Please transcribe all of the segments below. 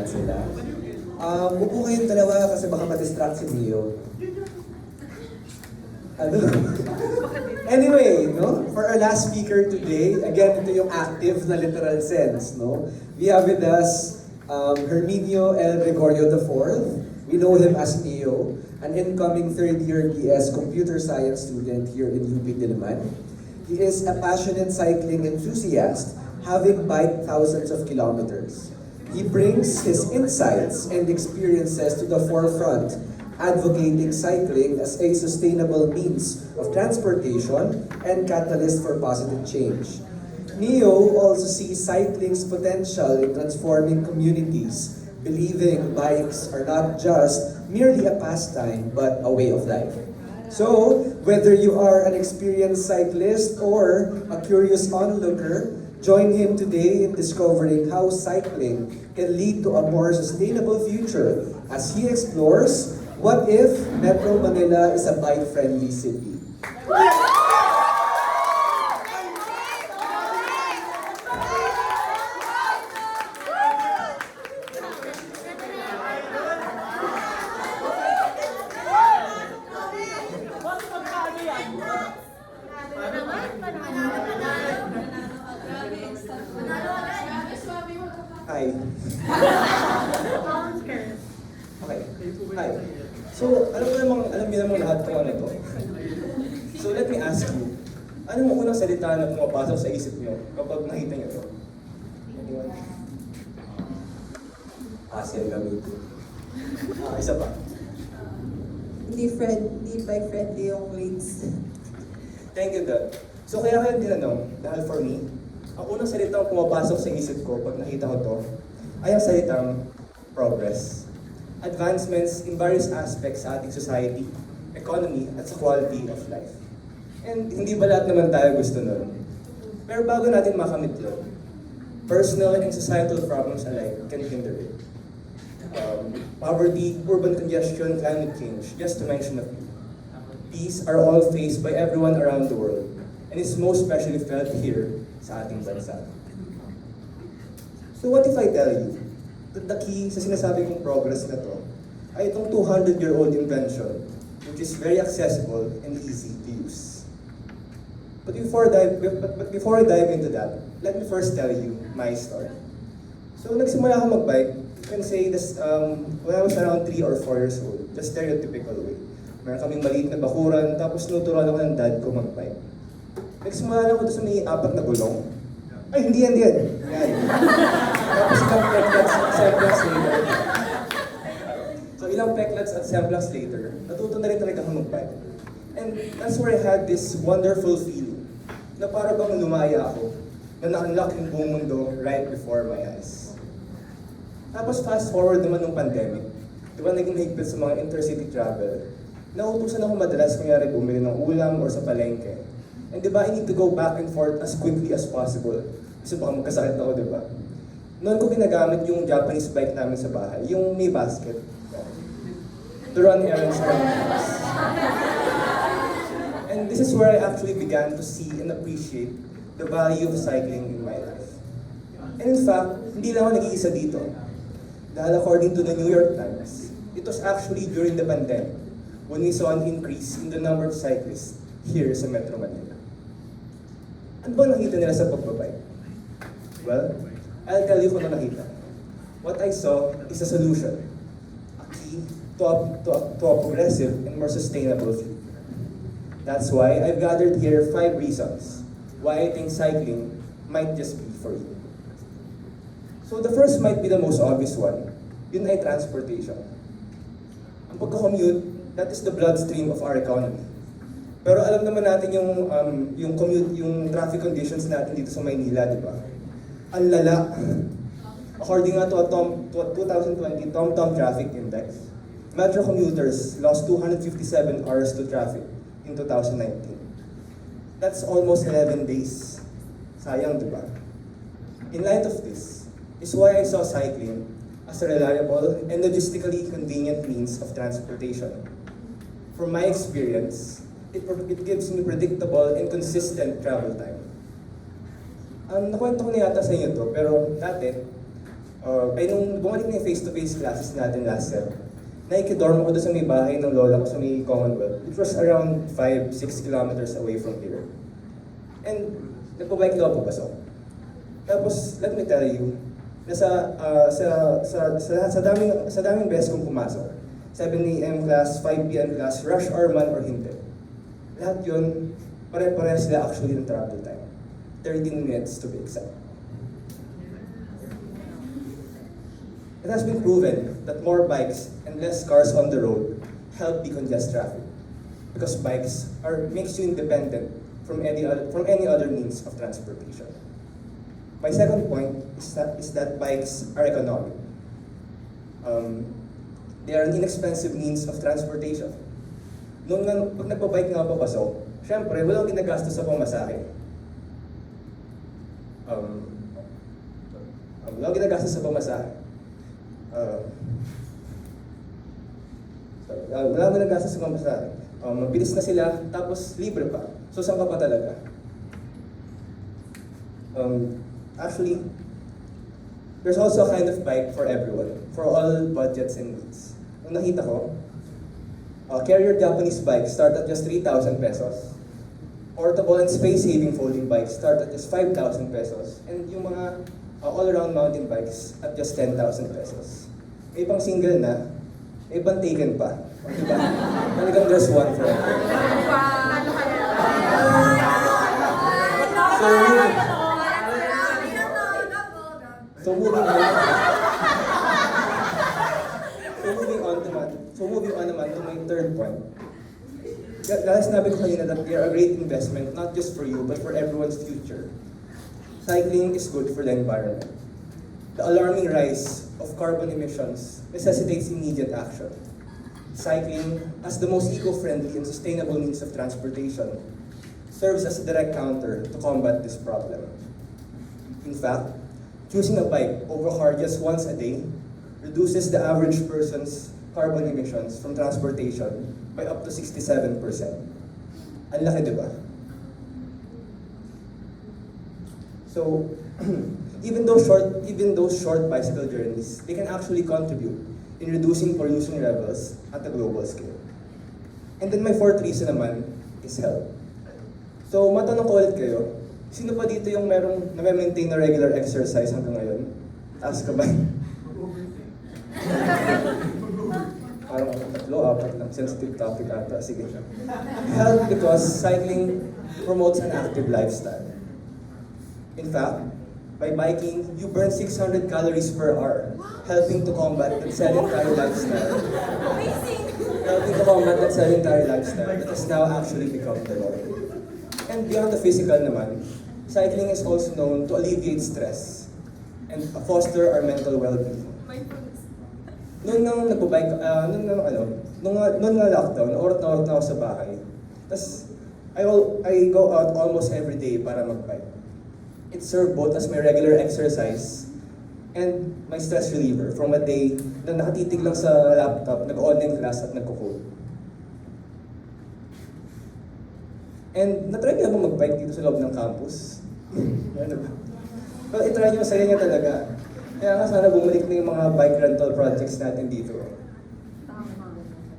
sila. Upo kayong dalawa kasi baka ma-distract si Mio. Ano? Anyway, no? For our last speaker today, again, ito yung active na literal sense, no? We have with us Herminio L. Gregorio IV. We know him as Mio, an incoming third-year BS computer science student here in UP Diliman. He is a passionate cycling enthusiast, having biked thousands of kilometers. He brings his insights and experiences to the forefront, advocating cycling as a sustainable means of transportation and catalyst for positive change. Neo also sees cycling's potential in transforming communities, believing bikes are not just merely a pastime but a way of life. So, whether you are an experienced cyclist or a curious onlooker, join him today in discovering how cycling can lead to a more sustainable future as he explores what if Metro-Manila is a bike-friendly city. Hi. Okay. Hi. So, alam niyo namang lahat kung ano to. So, let me ask you, ano ang unang salita na pumapasok sa isip niyo kapag nakita niyo to? Anyone? Asian gamitin. Isa pa. Hindi bike-friendly yung lanes. Thank you, Dad. So, kaya kayo tinanong, dahil for me, ang unang salitang pumapasok sa isip ko pag nakita ko to, ay ang salitang progress. Advancements in various aspects sa ating society, economy, at sa quality of life. And hindi ba lahat naman tayo gusto nun? Pero bago natin makamit yun, personal and societal problems alike can hinder it. Poverty, urban congestion, climate change, just to mention a few. These are all faced by everyone around the world, and is most especially felt here sa ating bansa. So what if I tell you that the key sa sinasabi kong progress na to ay itong 200-year-old invention which is very accessible and easy to use. But before I dive into that, let me first tell you my story. So nagsimula ako magbike, you can say this, when I was around 3 or 4 years old, the stereotypical way. Meron kaming maliit na bakuran, tapos nuturuan ako ng dad ko magbike. Nagsimula ako doon sa may 4 na gulong. Ay, hindi yan. Yan. Tapos ilang peklats at semblance later. So ilang peklats at semblance later, natuto na rin talaga akong mag-bike. And that's where I had this wonderful feeling na para bang lumaya ako, na na-unlock yung buong mundo right before my eyes. Tapos fast forward naman ng pandemic, di ba naging higpit sa mga intercity travel, nautusan ako madalas kunyari bumili ng ulam or sa palengke. And di ba, I need to go back and forth as quickly as possible. Kasi baka magkasakit ako, di ba? Noon ko ginagamit yung Japanese bike namin sa bahay, yung may basket. To run errands around the house. And this is where I actually began to see and appreciate the value of cycling in my life. And in fact, hindi lang ako nag-iisa dito. Dahil according to the New York Times, it was actually during the pandemic when we saw an increase in the number of cyclists here sa Metro-Manila. Ano ba nakita nila sa pagbabike? Well, I'll tell you kung ano nakita. What I saw is a solution, a key to a progressive and more sustainable future. That's why I've gathered here 5 reasons why I think cycling might just be for you. So the first might be the most obvious one. Yun ay transportation. Ang pagka-commute, that is the bloodstream of our economy. Pero alam naman natin yung traffic conditions natin dito sa Maynila, di ba? Ang lala. According to a 2020 TomTom Traffic Index, metro commuters lost 257 hours to traffic in 2019. That's almost 11 days. Sayang, di ba? In light of this, is why I saw cycling as a reliable and logistically convenient means of transportation. From my experience, it gives me predictable and consistent travel time. Nakwento ko na yata sa inyo to, pero dati, Ay nung bumalik na yung face-to-face classes natin last sem, nakikidorm ako doon sa may bahay ng lola ko sa may Commonwealth, which was around 5-6 kilometers away from here. And nagpabike daw ako pasok. Tapos, let me tell you, na sa daming beses kong pumasok, 7 a.m. class, 5 p.m. class, rush hour man or hindi. Lahat yun, pare-pareha sila actually ng travel time. 13 minutes to be exact. It has been proven that more bikes and less cars on the road help decongest traffic, because bikes makes you independent from any other means of transportation. My second point is that bikes are economic. They are an inexpensive means of transportation. Pag nagpa-bike nga papasok, syempre, walang ginagastos sa pamasahe. Walang ginagastos sa pamasahe. Wala mo naggastos sa pamasahe. Mabilis na sila, tapos libre pa. So saan ka pa talaga? Actually, there's also a kind of bike for everyone, for all budgets and needs. Nung nakita ko, carrier Japanese bikes start at just 3,000 pesos. Portable and space-saving folding bikes start at just 5,000 pesos. And yung mga all-around mountain bikes at just 10,000 pesos. May pang single na, may pang taken pa. Diba? Talagang there's one for everyone. So moving on naman to my third point. Dahil sinabi ko kanina that they are a great investment, not just for you, but for everyone's future. Cycling is good for the environment. The alarming rise of carbon emissions necessitates immediate action. Cycling, as the most eco-friendly and sustainable means of transportation, serves as a direct counter to combat this problem. In fact, choosing a bike over car just once a day reduces the average person's carbon emissions from transportation by up to 67%. Ang laki, di ba? So, even those short bicycle journeys, they can actually contribute in reducing pollution levels at a global scale. And then my fourth reason naman is health. So, matanong ko ulit kayo, sino pa dito yung merong na-maintain na regular exercise hanggang ngayon? Taas ka ba? Parang tatlo, apat lang. Sensitive topic ata. Sige. Health because cycling promotes an active lifestyle. In fact, by biking, you burn 600 calories per hour, helping to combat that sedentary lifestyle. Helping to combat that sedentary lifestyle that has now actually become the norm. And beyond the physical naman, cycling is also known to alleviate stress and foster our mental well-being. Noon nga lockdown, orat na ako sa bahay. Tapos, I go out almost every day para mag-bike. It served both as my regular exercise and my stress reliever from a day na nakatitig lang sa laptop, nag-online class at nagko-code. And natry niyo ba mag-bike dito sa loob ng campus? Ano ba? Well, itry niyo, masaya niya talaga. Kaya nga sana bumalik na yung mga bike rental projects natin dito.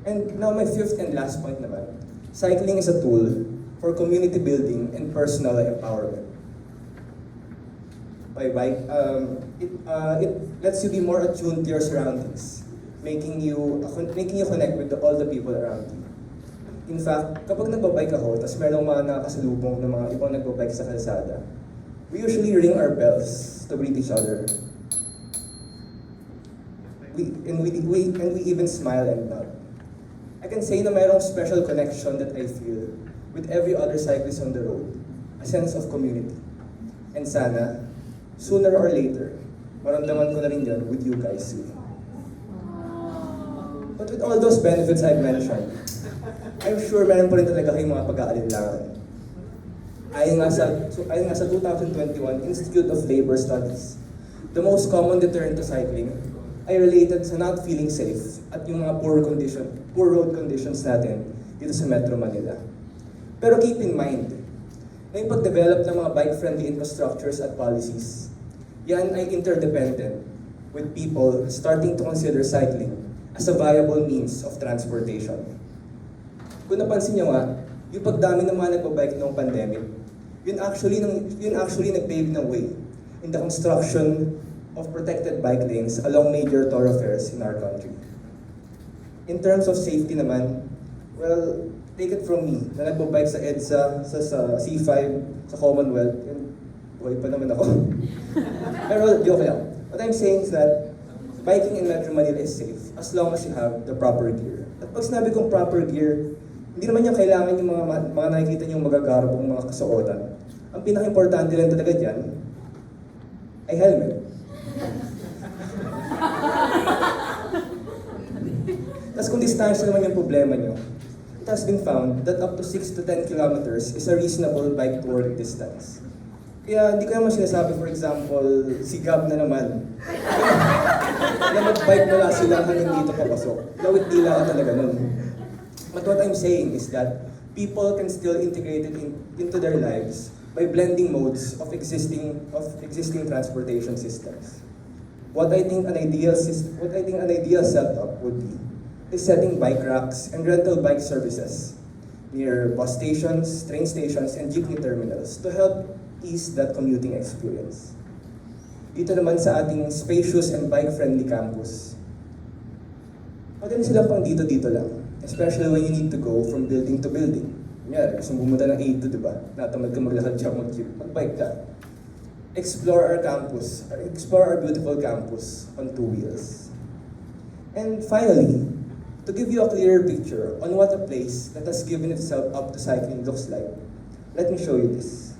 And now my fifth and last point naman. Cycling is a tool for community building and personal empowerment. By bike, it lets you be more attuned to your surroundings, making you connect with all the people around you. In fact, kapag nagbabike ako, tapos merong mga nakasalubong ng mga ibang nagbabike sa kalsada, we usually ring our bells to greet each other. We even smile and nod. I can say na mayroong special connection that I feel with every other cyclist on the road, a sense of community. And sana, sooner or later, maramdaman ko na rin yan with you guys too. But with all those benefits I've mentioned, I'm sure meron pa rin talaga kayong mga pag-aalinlangan. Ayon nga sa 2021 Institute of Labor Studies, the most common deterrent to cycling ay related sa not feeling safe at yung mga poor road conditions natin dito sa Metro-Manila. Pero keep in mind, na yung pag-develop ng mga bike-friendly infrastructures at policies, yan ay interdependent with people starting to consider cycling as a viable means of transportation. Kung napansin nyo nga, yung pagdami ng mga nagbabike noong pandemic, yun actually nag-pave ng way in the construction of protected bike lanes along major thoroughfares in our country. In terms of safety naman, well, take it from me, na nagbabike sa EDSA, sa C5, sa Commonwealth, and buhay pa naman ako. Pero joke lang. What I'm saying is that biking in Metro-Manila is safe as long as you have the proper gear. At pag sinabi kong proper gear, hindi naman yung kailangan yung mga nakikita niyong magagarbong mga kasuotan. Ang pinaka-importante lang talaga dyan ay helmet. Tapos kung distansya naman yung problema nyo, it has been found that up to 6 to 10 kilometers is a reasonable bike to work distance. Kaya hindi ko naman sinasabi, for example, si Gab na naman. Na mag-bike mula silang hanggang dito papasok. Lawit dila ka talaga nun. But what I'm saying is that people can still integrate it into their lives by blending modes of existing transportation systems. What I think an ideal setup would be is setting bike racks and rental bike services near bus stations, train stations, and jeepney terminals to help ease that commuting experience. Dito naman sa ating spacious and bike-friendly campus, madali sila pang dito-dito lang, especially when you need to go from building to building. Kunyari, gusto mo pumunta ng A to, di ba? Natamad ka maglakad siya, mag-jeep, mag-bike ka. Explore our campus, or explore our beautiful campus on 2 wheels. And finally, to give you a clearer picture on what a place that has given itself up to cycling looks like, let me show you this.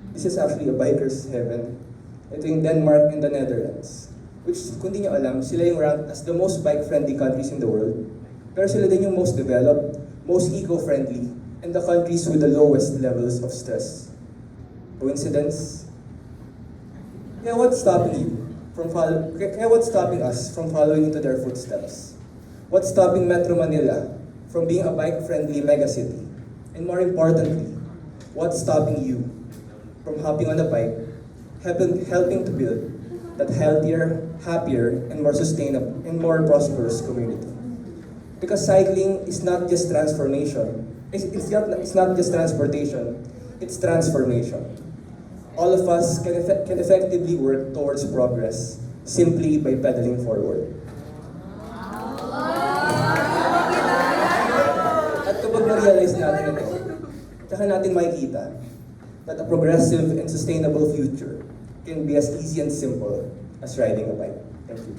This is actually a biker's heaven. Ito yung Denmark and the Netherlands. Which, kung di nyo alam, sila yung ranked as the most bike-friendly countries in the world. Pero sila din yung most developed, most eco-friendly, and the countries with the lowest levels of stress. Coincidence? Kaya what's stopping us from following into their footsteps? What's stopping Metro-Manila from being a bike-friendly megacity? And more importantly, what's stopping you from hopping on a bike, helping to build that healthier, happier, and more sustainable and more prosperous community? Because cycling is not just transformation. It's not just transportation. It's transformation. All of us can effectively work towards progress simply by pedaling forward. At kapag na-realize natin ito, saka natin makikita that a progressive and sustainable future can be as easy and simple as riding a bike. Thank you.